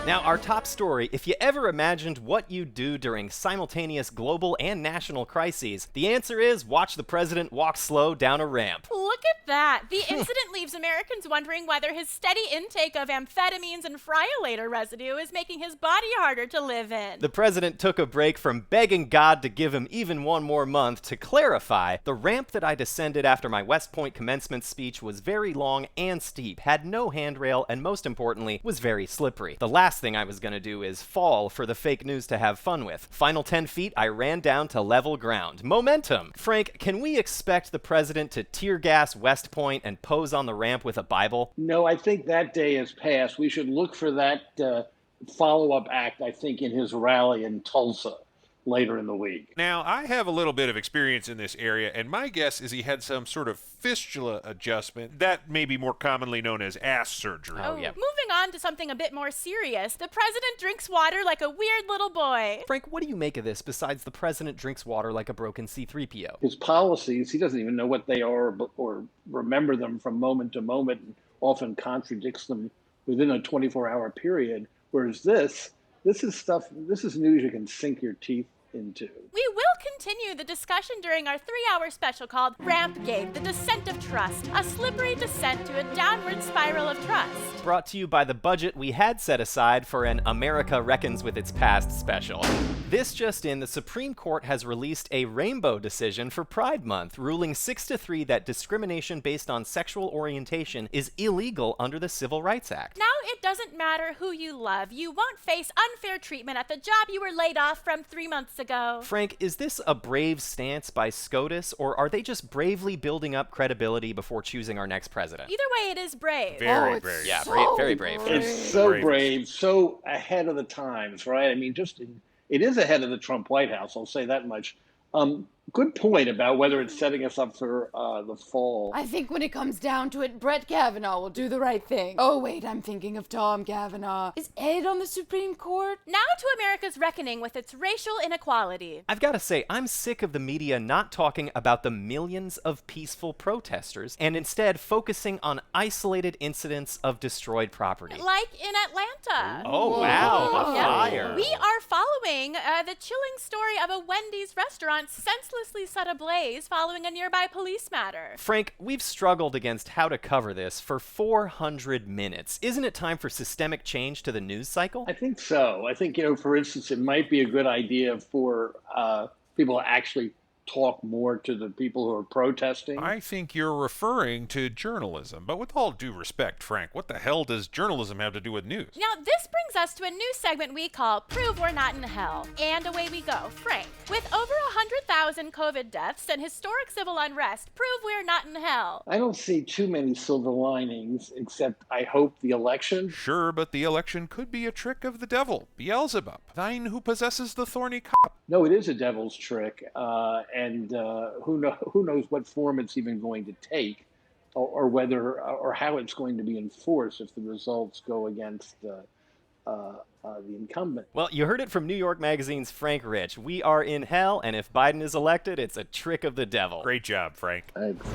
Now, our top story, if you ever imagined what you'd do during simultaneous global and national crises, the answer is watch the president walk slow down a ramp. Look at that. The incident leaves Americans wondering whether his steady intake of amphetamines and friolator residue is making his body harder to live in. The president took a break from begging God to give him even one more month to clarify. The ramp that I descended after my West Point commencement speech was very long and steep, had no handrail, and most importantly, was very slippery. The last thing I was going to do is fall for the fake news to have fun with. Final 10 feet, I ran down to level ground. Momentum! Frank, can we expect the president to tear gas West Point and pose on the ramp with a Bible? No, I think that day has passed. We should look for that follow-up act, I think, in his rally in Tulsa later in the week. Now, I have a little bit of experience in this area, and my guess is he had some sort of fistula adjustment, that may be more commonly known as ass surgery. Oh, yeah. Moving on to something a bit more serious, the president drinks water like a weird little boy. Frank, what do you make of this besides the president drinks water like a broken C-3PO? His policies, he doesn't even know what they are or remember them from moment to moment, and often contradicts them within a 24-hour period, whereas this is news you can sink your teeth into. We will continue the discussion during our 3-hour special called Rampgate, the Descent of Trust, a slippery descent to a downward spiral of trust. Brought to you by the budget we had set aside for an America Reckons with Its Past special. This just in, the Supreme Court has released a rainbow decision for Pride Month, ruling 6-3 that discrimination based on sexual orientation is illegal under the Civil Rights Act. Now it doesn't matter who you love. You won't face unfair treatment at the job you were laid off from 3 months ago. Frank, is this a brave stance by SCOTUS, or are they just bravely building up credibility before choosing our next president? Either way, it is brave. Very brave. Yeah, So very brave. It's so Brave. brave, so ahead of the times, right? I mean, it is ahead of the Trump White House, I'll say that much. Good point about whether it's setting us up for the fall. I think when it comes down to it, Brett Kavanaugh will do the right thing. Oh, wait, I'm thinking of Tom Kavanaugh. Is Ed on the Supreme Court? Now to America's reckoning with its racial inequality. I've got to say, I'm sick of the media not talking about the millions of peaceful protesters and instead focusing on isolated incidents of destroyed property. Like in Atlanta. Oh, wow, a Yeah. fire. We are following the chilling story of a Wendy's restaurant senselessly set ablaze following a nearby police matter. Frank, we've struggled against how to cover this for 400 minutes. Isn't it time for systemic change to the news cycle? I think so. I think, for instance, it might be a good idea for people to actually talk more to the people who are protesting. I think you're referring to journalism, but with all due respect, Frank, what the hell does journalism have to do with news? Now, this brings us to a new segment we call Prove We're Not in Hell. And away we go. Frank, with over 100,000 COVID deaths and historic civil unrest, prove we're not in hell. I don't see too many silver linings, except I hope the election. Sure, but the election could be a trick of the devil, Beelzebub, thine who possesses the thorny cup. No, it is a devil's trick, and who knows what form it's even going to take, or whether or how it's going to be enforced if the results go against the incumbent. Well, you heard it from New York Magazine's Frank Rich. We are in hell, and if Biden is elected, it's a trick of the devil. Great job, Frank. Thanks.